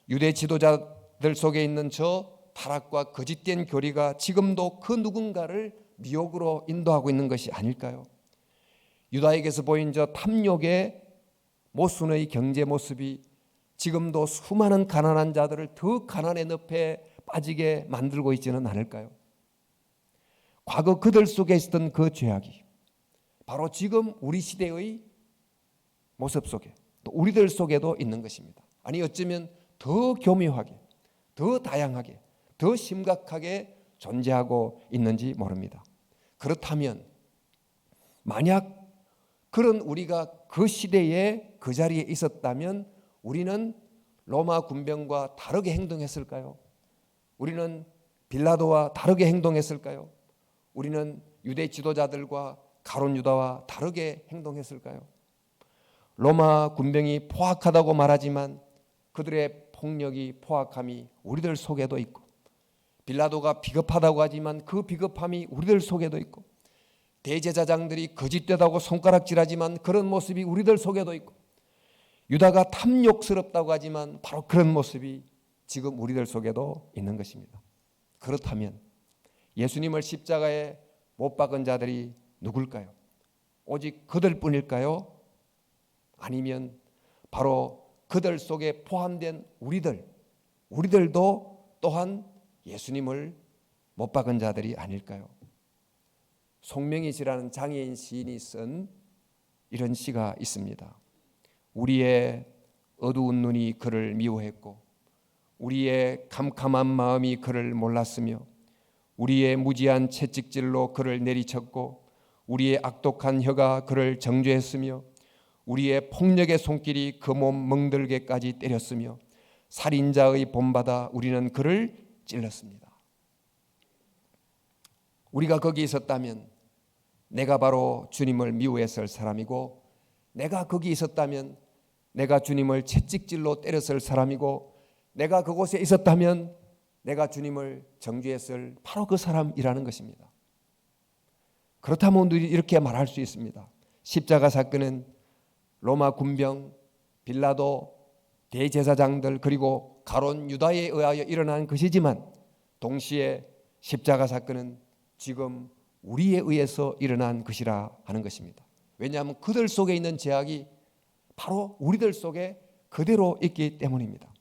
유대 지도자들 속에 있는 저 타락과 거짓된 교리가 지금도 그 누군가를 미혹으로 인도하고 있는 것이 아닐까요? 유다에게서 보인 저 탐욕의 모순의 경제 모습이 지금도 수많은 가난한 자들을 더 가난의 늪에 빠지게 만들고 있지는 않을까요? 과거 그들 속에 있었던 그 죄악이 바로 지금 우리 시대의 모습 속에 또 우리들 속에도 있는 것입니다. 아니 어쩌면 더 교묘하게, 더 다양하게, 더 심각하게 존재하고 있는지 모릅니다. 그렇다면 만약 그런 우리가 그 시대에 그 자리에 있었다면 우리는 로마 군병과 다르게 행동했을까요? 우리는 빌라도와 다르게 행동했을까요? 우리는 유대 지도자들과 가롯 유다와 다르게 행동했을까요? 로마 군병이 포악하다고 말하지만 그들의 폭력이 포악함이 우리들 속에도 있고, 빌라도가 비겁하다고 하지만 그 비겁함이 우리들 속에도 있고, 대제사장들이 거짓되다고 손가락질하지만 그런 모습이 우리들 속에도 있고, 유다가 탐욕스럽다고 하지만 바로 그런 모습이 지금 우리들 속에도 있는 것입니다. 그렇다면 예수님을 십자가에 못 박은 자들이 누굴까요? 오직 그들 뿐일까요? 아니면 바로 그들 속에 포함된 우리들도 또한 예수님을 못 박은 자들이 아닐까요? 송명희시라는 장애인 시인이 쓴 이런 시가 있습니다. 우리의 어두운 눈이 그를 미워했고, 우리의 캄캄한 마음이 그를 몰랐으며, 우리의 무지한 채찍질로 그를 내리쳤고, 우리의 악독한 혀가 그를 정죄했으며, 우리의 폭력의 손길이 그 몸 멍들게까지 때렸으며, 살인자의 본받아 우리는 그를 찔렀습니다. 우리가 거기 있었다면 내가 바로 주님을 미워했을 사람이고, 내가 거기 있었다면 내가 주님을 채찍질로 때렸을 사람이고, 내가 그곳에 있었다면 내가 주님을 정죄했을 바로 그 사람이라는 것입니다. 그렇다면 우리 이렇게 말할 수 있습니다. 십자가 사건은 로마 군병, 빌라도, 대제사장들 그리고 가론 유다에 의하여 일어난 것이지만, 동시에 십자가 사건은 지금 우리에 의해서 일어난 것이라 하는 것입니다. 왜냐하면 그들 속에 있는 죄악이 바로 우리들 속에 그대로 있기 때문입니다.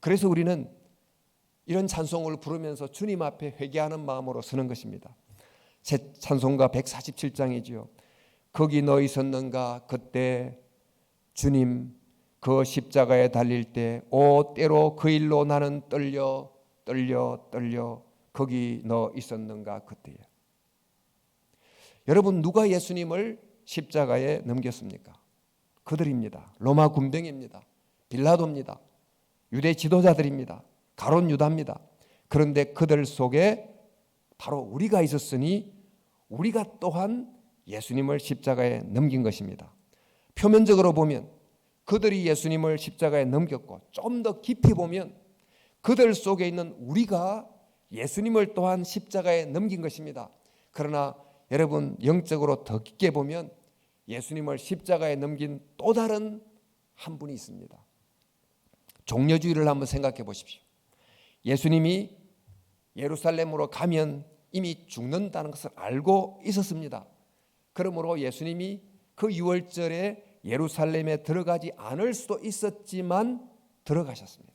그래서 우리는 이런 찬송을 부르면서 주님 앞에 회개하는 마음으로 서는 것입니다. 찬송가 147장이지요. 거기 너 있었는가 그때 주님 그 십자가에 달릴 때 오 때로 그 일로 나는 떨려 거기 너 있었는가 그때에. 여러분, 누가 예수님을 십자가에 넘겼습니까? 그들입니다. 로마 군병입니다. 빌라도입니다. 유대 지도자들입니다. 가론 유다입니다. 그런데 그들 속에 바로 우리가 있었으니 우리가 또한 예수님을 십자가에 넘긴 것입니다. 표면적으로 보면 그들이 예수님을 십자가에 넘겼고, 좀 더 깊이 보면 그들 속에 있는 우리가 예수님을 또한 십자가에 넘긴 것입니다. 그러나 여러분, 영적으로 더 깊게 보면 예수님을 십자가에 넘긴 또 다른 한 분이 있습니다. 종려주의를 한번 생각해 보십시오. 예수님이 예루살렘으로 가면 이미 죽는다는 것을 알고 있었습니다. 그러므로 예수님이 그 유월절에 예루살렘에 들어가지 않을 수도 있었지만 들어가셨습니다.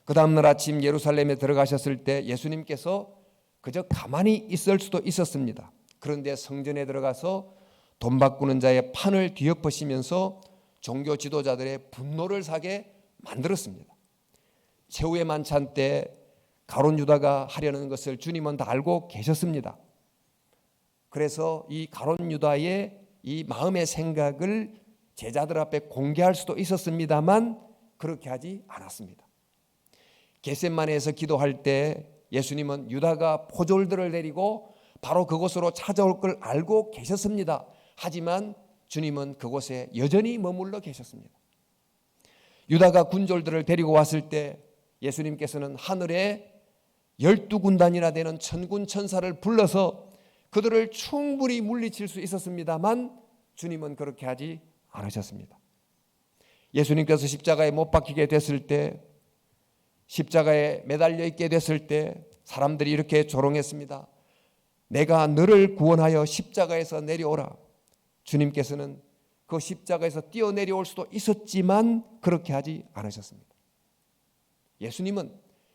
그 다음날 아침 예루살렘에 들어가셨을 때 예수님께서 그저 가만히 있을 수도 있었습니다. 그런데 성전에 들어가서 돈 바꾸는 자의 판을 뒤엎으시면서 종교 지도자들의 분노를 사게 만들었습니다. 최후의 만찬 때 가론 유다가 하려는 것을 주님은 다 알고 계셨습니다. 그래서 이 가론 유다의 이 마음의 생각을 제자들 앞에 공개할 수도 있었습니다만 그렇게 하지 않았습니다. 겟세마네에서 기도할 때 예수님은 유다가 포졸들을 데리고 바로 그곳으로 찾아올 걸 알고 계셨습니다. 하지만 주님은 그곳에 여전히 머물러 계셨습니다. 유다가 군졸들을 데리고 왔을 때 예수님께서는 하늘에 12군단이나 되는 천군 천사를 불러서 그들을 충분히 물리칠 수 있었습니다만 주님은 그렇게 하지 않으셨습니다. 예수님께서 십자가에 못 박히게 됐을 때, 십자가에 매달려 있게 됐을 때 사람들이 이렇게 조롱했습니다. 내가 너를 구원하여 십자가에서 내려오라. 주님께서는 그 십자가에서 뛰어내려올 수도 있었지만 그렇게 하지 않으셨습니다. 예수님은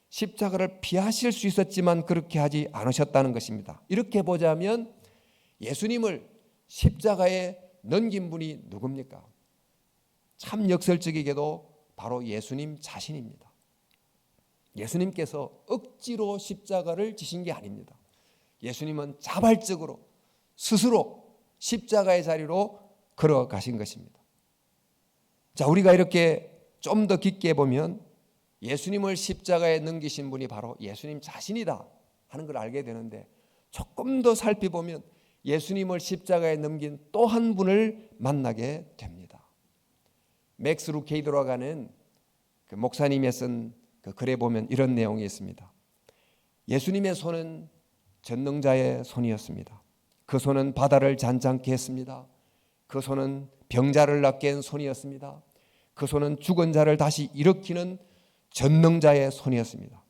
십자가를 피하실 수 있었지만 그렇게 하지 않으셨다는 것입니다. 이렇게 보자면 예수님을 십자가에 넘긴 분이 누굽니까? 참 역설적이게도 바로 예수님 자신입니다. 예수님께서 억지로 십자가를 지신 게 아닙니다. 예수님은 자발적으로 스스로 십자가의 자리로 걸어가신 것입니다. 자, 우리가 이렇게 좀 더 깊게 보면 예수님을 십자가에 넘기신 분이 바로 예수님 자신이다 하는 걸 알게 되는데, 조금 더 살펴보면 예수님을 십자가에 넘긴 또 한 분을 만나게 됩니다. 맥스 루케이드라고 하는 그 목사님이 쓴 그 글에 보면 이런 내용이 있습니다. 예수님의 손은 전능자의 손이었습니다. 그 손은 바다를 잔잔케 했습니다. 그 손은 병자를 낫게 한 손이었습니다. 그 손은 죽은 자를 다시 일으키는 전능자의 손이었습니다.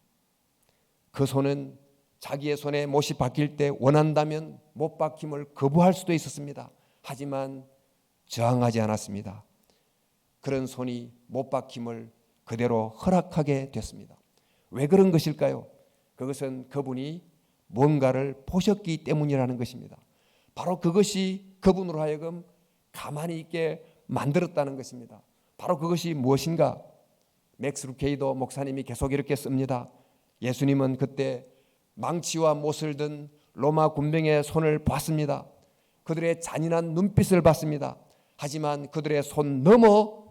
그 손은 자기의 손에 못이 박힐 때 원한다면 못 박힘을 거부할 수도 있었습니다. 하지만 저항하지 않았습니다. 그런 손이 못 박힘을 그대로 허락하게 됐습니다. 왜 그런 것일까요? 그것은 그분이 뭔가를 보셨기 때문이라는 것입니다. 바로 그것이 그분으로 하여금 가만히 있게 만들었다는 것입니다. 바로 그것이 무엇인가? 맥스 루케이도 목사님이 계속 이렇게 씁니다. 예수님은 그때 망치와 못을 든 로마 군병의 손을 봤습니다. 그들의 잔인한 눈빛을 봤습니다. 하지만 그들의 손 넘어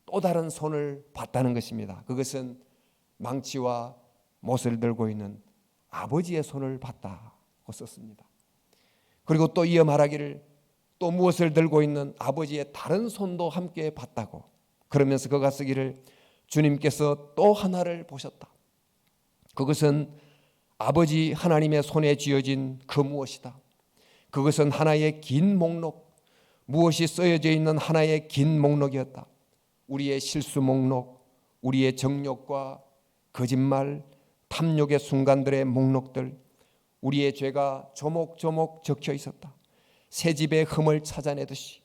또 다른 손을 봤다는 것입니다. 그것은 망치와 못을 들고 있는 아버지의 손을 봤다고 썼습니다. 그리고 또 이어 말하기를 또 무엇을 들고 있는 아버지의 다른 손도 함께 봤다고, 그러면서 그가 쓰기를 주님께서 또 하나를 보셨다. 그것은 아버지 하나님의 손에 쥐어진 그 무엇이다. 그것은 하나의 긴 목록, 무엇이 쓰여져 있는 하나의 긴 목록이었다. 우리의 실수 목록, 우리의 정욕과 거짓말, 탐욕의 순간들의 목록들, 우리의 죄가 조목조목 적혀 있었다. 새집의 흠을 찾아내듯이,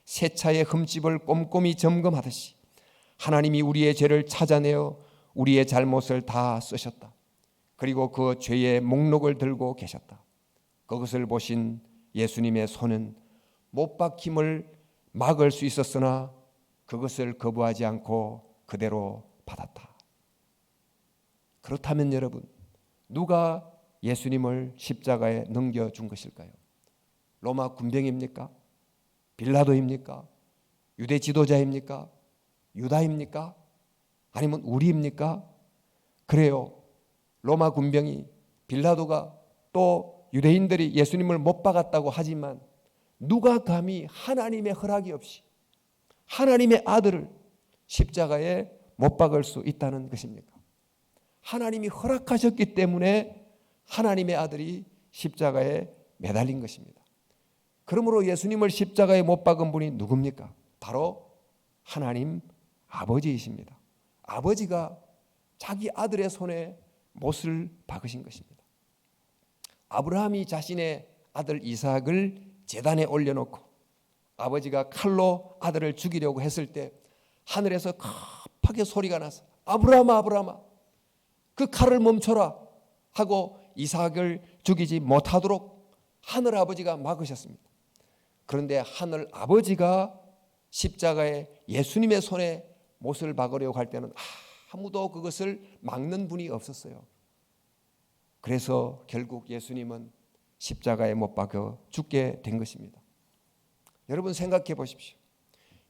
새차의 흠집을 꼼꼼히 점검하듯이 하나님이 우리의 죄를 찾아내어 우리의 잘못을 다 쓰셨다. 그리고 그 죄의 목록을 들고 계셨다. 그것을 보신 예수님의 손은 못 박힘을 막을 수 있었으나 그것을 거부하지 않고 그대로 받았다. 그렇다면 여러분, 누가 예수님을 십자가에 넘겨준 것일까요? 로마 군병입니까? 빌라도입니까? 유대 지도자입니까? 유다입니까? 아니면 우리입니까? 그래요. 로마 군병이, 빌라도가, 또 유대인들이 예수님을 못 박았다고 하지만 누가 감히 하나님의 허락이 없이 하나님의 아들을 십자가에 못 박을 수 있다는 것입니까? 하나님이 허락하셨기 때문에 하나님의 아들이 십자가에 매달린 것입니다. 그러므로 예수님을 십자가에 못 박은 분이 누굽니까? 바로 하나님 아버지이십니다. 아버지가 자기 아들의 손에 못을 박으신 것입니다. 아브라함이 자신의 아들 이삭을 제단에 올려놓고 아버지가 칼로 아들을 죽이려고 했을 때 하늘에서 급하게 소리가 나서 아브라함아 아브라함아 그 칼을 멈춰라 하고 이삭을 죽이지 못하도록 하늘 아버지가 막으셨습니다. 그런데 하늘 아버지가 십자가에 예수님의 손에 못을 박으려고 할 때는 아무도 그것을 막는 분이 없었어요. 그래서 결국 예수님은 십자가에 못 박혀 죽게 된 것입니다. 여러분 생각해 보십시오.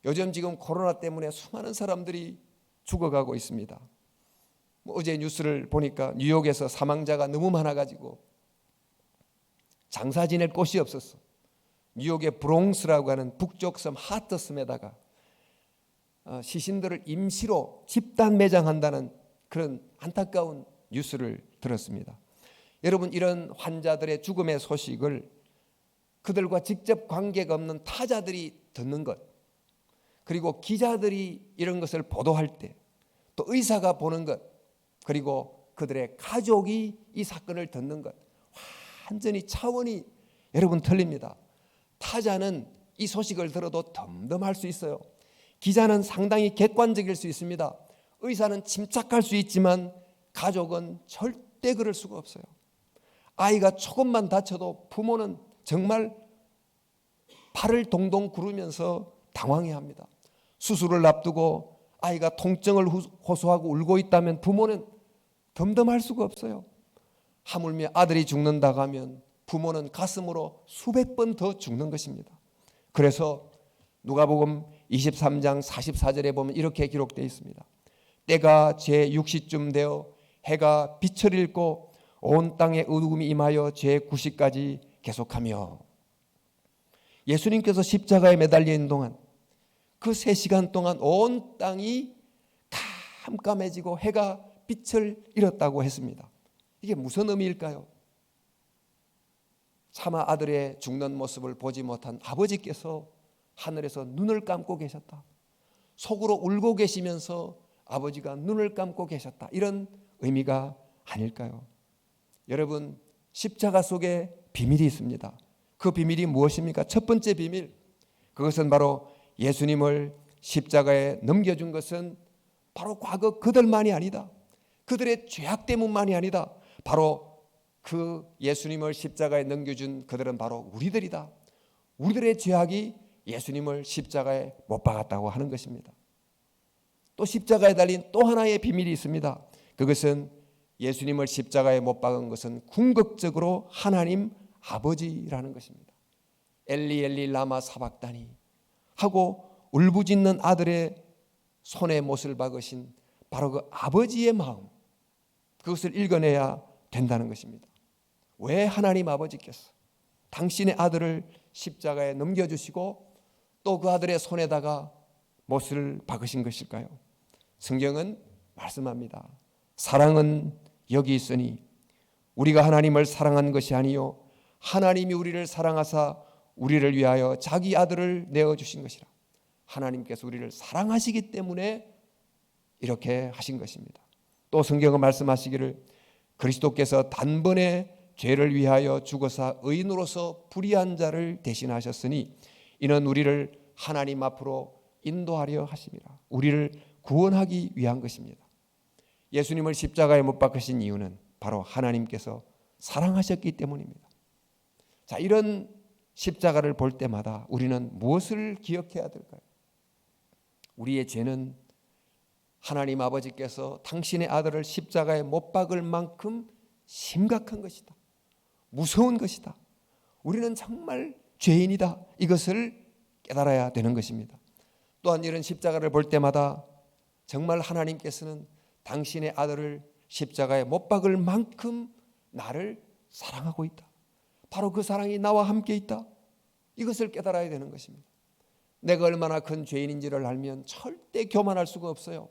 요즘 지금 코로나 때문에 수많은 사람들이 죽어가고 있습니다. 어제 뉴스를 보니까 뉴욕에서 사망자가 너무 많아가지고 장사 지낼 곳이 없었어. 뉴욕의 브롱스라고 하는 북쪽 섬 하트섬에다가 시신들을 임시로 집단 매장한다는 그런 안타까운 뉴스를 들었습니다. 여러분, 이런 환자들의 죽음의 소식을 그들과 직접 관계가 없는 타자들이 듣는 것, 그리고 기자들이 이런 것을 보도할 때, 또 의사가 보는 것, 그리고 그들의 가족이 이 사건을 듣는 것, 완전히 차원이 여러분 틀립니다. 타자는 이 소식을 들어도 덤덤할 수 있어요. 기자는 상당히 객관적일 수 있습니다. 의사는 침착할 수 있지만 가족은 절대 그럴 수가 없어요. 아이가 조금만 다쳐도 부모는 정말 발을 동동 구르면서 당황해합니다. 수술을 앞두고 아이가 통증을 호소하고 울고 있다면 부모는 덤덤할 수가 없어요. 하물며 아들이 죽는다고 하면 부모는 가슴으로 수백 번 더 죽는 것입니다. 그래서 누가복음 23장 44절에 보면 이렇게 기록되어 있습니다. 때가 제6시쯤 되어 해가 빛을 잃고 온 땅에 어두움이 임하여 제9시까지 계속하며, 예수님께서 십자가에 매달려 있는 동안 그 3시간 동안 온 땅이 깜깜해지고 해가 빛을 잃었다고 했습니다. 이게 무슨 의미일까요? 차마 아들의 죽는 모습을 보지 못한 아버지께서 하늘에서 눈을 감고 계셨다. 속으로 울고 계시면서 아버지가 눈을 감고 계셨다. 이런 의미가 아닐까요? 여러분, 십자가 속에 비밀이 있습니다. 그 비밀이 무엇입니까? 첫 번째 비밀, 그것은 바로 예수님을 십자가에 넘겨준 것은 바로 과거 그들만이 아니다. 그들의 죄악 때문만이 아니다. 바로 그 예수님을 십자가에 넘겨준 그들은 바로 우리들이다. 우리들의 죄악이 예수님을 십자가에 못 박았다고 하는 것입니다. 또 십자가에 달린 또 하나의 비밀이 있습니다. 그것은 예수님을 십자가에 못 박은 것은 궁극적으로 하나님 아버지라는 것입니다. 엘리 엘리 라마 사박다니 하고 울부짖는 아들의 손에 못을 박으신 바로 그 아버지의 마음, 그것을 읽어내야 된다는 것입니다. 왜 하나님 아버지께서 당신의 아들을 십자가에 넘겨주시고 또 그 아들의 손에다가 못을 박으신 것일까요? 성경은 말씀합니다. 사랑은 여기 있으니 우리가 하나님을 사랑한 것이 아니요 하나님이 우리를 사랑하사 우리를 위하여 자기 아들을 내어주신 것이라. 하나님께서 우리를 사랑하시기 때문에 이렇게 하신 것입니다. 또 성경은 말씀하시기를 그리스도께서 단번에 죄를 위하여 죽어사 의인으로서 불의한 자를 대신하셨으니 이는 우리를 하나님 앞으로 인도하려 하심이라. 우리를 구원하기 위한 것입니다. 예수님을 십자가에 못 박으신 이유는 바로 하나님께서 사랑하셨기 때문입니다. 자, 이런 십자가를 볼 때마다 우리는 무엇을 기억해야 될까요? 우리의 죄는 하나님 아버지께서 당신의 아들을 십자가에 못 박을 만큼 심각한 것이다. 무서운 것이다. 우리는 정말 죄인이다. 이것을 깨달아야 되는 것입니다. 또한 이런 십자가를 볼 때마다 정말 하나님께서는 당신의 아들을 십자가에 못 박을 만큼 나를 사랑하고 있다. 바로 그 사랑이 나와 함께 있다. 이것을 깨달아야 되는 것입니다. 내가 얼마나 큰 죄인인지를 알면 절대 교만할 수가 없어요.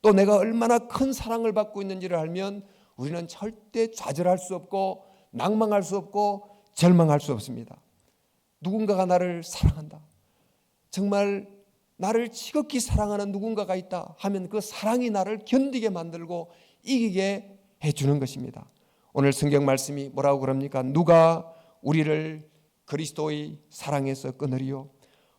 또 내가 얼마나 큰 사랑을 받고 있는지를 알면 우리는 절대 좌절할 수 없고 낭망할 수 없고 절망할 수 없습니다. 누군가가 나를 사랑한다. 정말 나를 지극히 사랑하는 누군가가 있다 하면 그 사랑이 나를 견디게 만들고 이기게 해주는 것입니다. 오늘 성경 말씀이 뭐라고 그럽니까? 누가 우리를 그리스도의 사랑에서 끊으리요?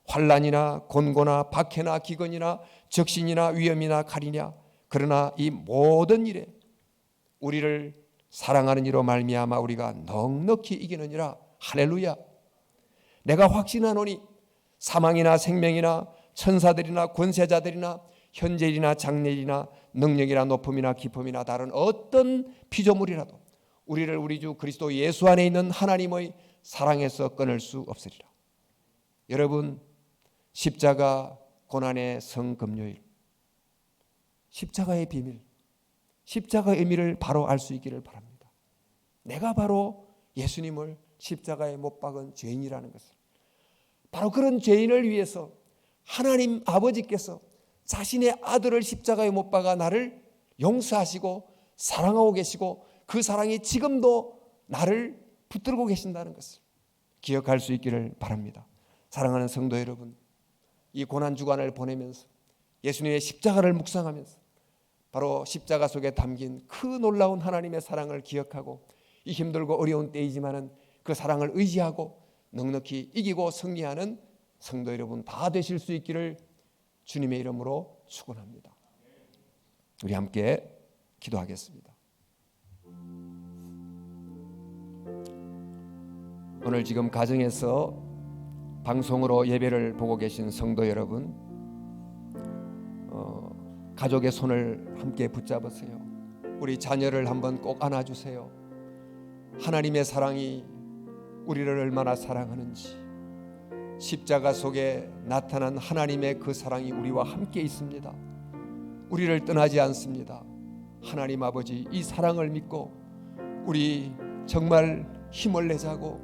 환난이나 곤고나 박해나 기근이나 적신이나 위험이나 칼이냐? 그러나 이 모든 일에 우리를 사랑하는 이로 말미암아 우리가 넉넉히 이기느니라. 할렐루야. 내가 확신하노니 사망이나 생명이나 천사들이나 권세자들이나 현재일이나 장래일이나 능력이나 높음이나 깊음이나 다른 어떤 피조물이라도 우리를 우리 주 그리스도 예수 안에 있는 하나님의 사랑에서 끊을 수 없으리라. 여러분, 십자가 고난의 성금요일, 십자가의 비밀, 십자가의 의미를 바로 알 수 있기를 바랍니다. 내가 바로 예수님을 십자가에 못 박은 죄인이라는 것을, 바로 그런 죄인을 위해서 하나님 아버지께서 자신의 아들을 십자가에 못 박아 나를 용서하시고 사랑하고 계시고 그 사랑이 지금도 나를 붙들고 계신다는 것을 기억할 수 있기를 바랍니다. 사랑하는 성도 여러분, 이 고난주간을 보내면서 예수님의 십자가를 묵상하면서 바로 십자가 속에 담긴 그 놀라운 하나님의 사랑을 기억하고 이 힘들고 어려운 때이지만은 그 사랑을 의지하고 넉넉히 이기고 승리하는 성도 여러분 다 되실 수 있기를 주님의 이름으로 축원합니다. 우리 함께 기도하겠습니다. 오늘 지금 가정에서 방송으로 예배를 보고 계신 성도 여러분, 가족의 손을 함께 붙잡으세요. 우리 자녀를 한번 꼭 안아주세요. 하나님의 사랑이 우리를 얼마나 사랑하는지, 십자가 속에 나타난 하나님의 그 사랑이 우리와 함께 있습니다. 우리를 떠나지 않습니다. 하나님 아버지, 이 사랑을 믿고 우리 정말 힘을 내자고,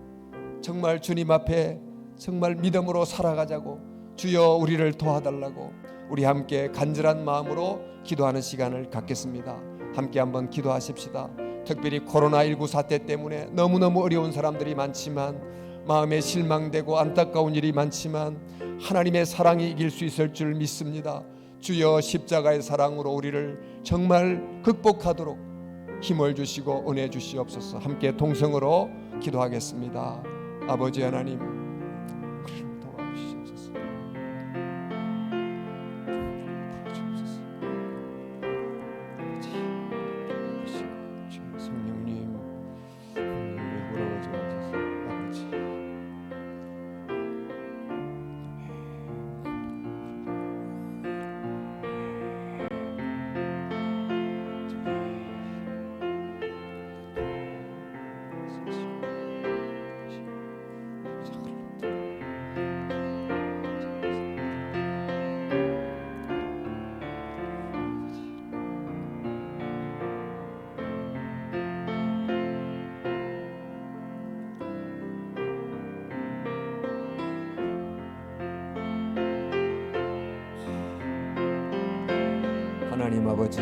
정말 주님 앞에 정말 믿음으로 살아가자고, 주여 우리를 도와달라고 우리 함께 간절한 마음으로 기도하는 시간을 갖겠습니다. 함께 한번 기도하십시다. 특별히 코로나19 사태 때문에 너무너무 어려운 사람들이 많지만, 마음에 실망되고 안타까운 일이 많지만 하나님의 사랑이 이길 수 있을 줄 믿습니다. 주여, 십자가의 사랑으로 우리를 정말 극복하도록 힘을 주시고 은혜 주시옵소서. 함께 동성으로 기도하겠습니다. 아버지 하나님, 도와주시옵소서. 성령님, 불어주옵소서. 아버지, 하나님 아버지,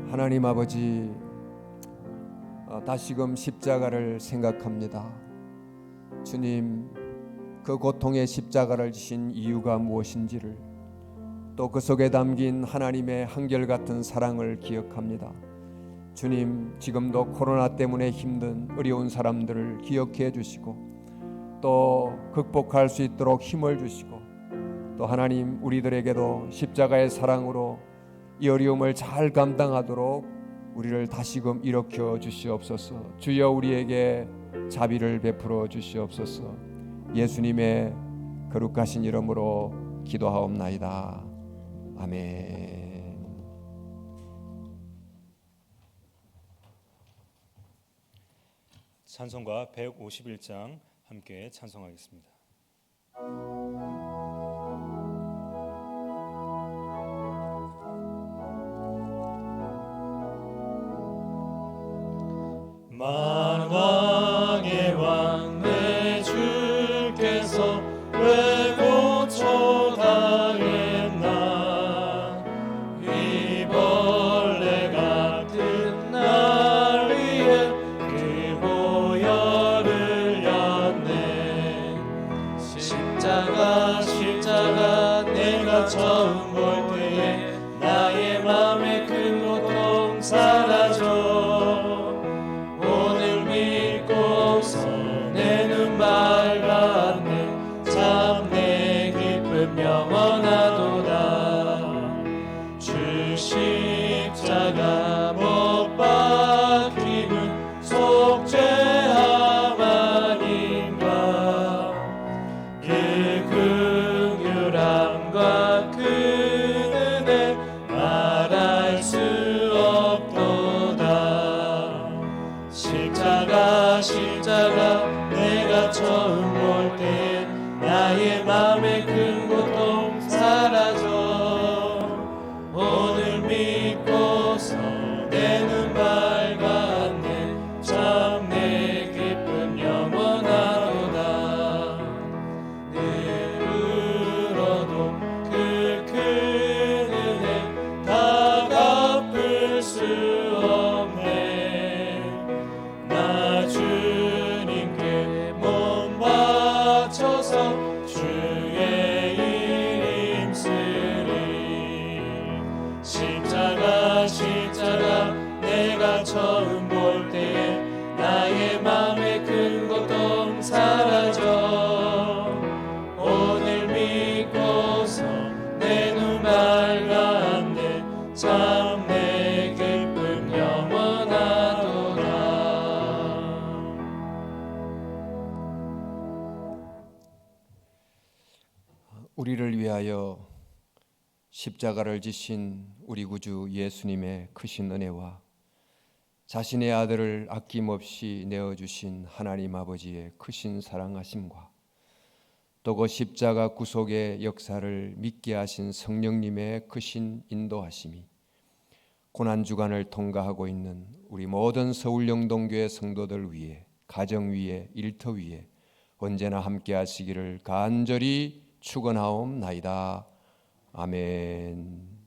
하나님 아버지, 다시금 십자가를 생각합니다. 주님, 그 고통의 십자가를 지신 이유가 무엇인지를, 또 그 속에 담긴 하나님의 한결같은 사랑을 기억합니다. 주님, 지금도 코로나 때문에 힘든 어려운 사람들을 기억해 주시고 또 극복할 수 있도록 힘을 주시고, 또 하나님, 우리들에게도 십자가의 사랑으로 이 어려움을 잘 감당하도록 우리를 다시금 일으켜 주시옵소서. 주여, 우리에게 자비를 베풀어 주시옵소서. 예수님의 거룩하신 이름으로 기도하옵나이다. 아멘. 찬송가 151장 함께 찬송하겠습니다. 만왕의 왕 내 주께서 왜 고초당했나. 이 벌레 같은 날 위해 그 보혈을 였네. 십자가 내가 처음 볼 때에 나의 맘에 큰 고통 사라져. 내 눈 밝았네. 참 내 기쁨 영원하도다. 주 십자가 못 박힘은 속죄함 아닌가. 그 긍휼함과 그 은혜 말할 수 없도다. 십자가 내가 처음 볼 때 나의 맘에 큰 고통 사라져. 오늘 믿고서 내 눈 밝았네. 참 내 기쁨 영원하도다. 늘 울어도 그 큰 은혜 다 갚을 수 없네. 나 주님께 몸 바쳐서 주의 일 힘쓰리. 십자가 내가 처음 볼 때에 나의 맘에 큰 고통 사라져. 오늘 믿고서 내 눈 밝았네. 참 내 기쁨 영원하도다. 우리를 위하여 십자가를 지신 우리 구주 예수님의 크신 은혜와 자신의 아들을 아낌없이 내어주신 하나님 아버지의 크신 사랑하심과 또 그 십자가 구속의 역사를 믿게 하신 성령님의 크신 인도하심이 고난 주간을 통과하고 있는 우리 모든 서울 영동교회 성도들 위해, 가정 위에, 일터 위에 언제나 함께 하시기를 간절히 축원하옵나이다. 아멘.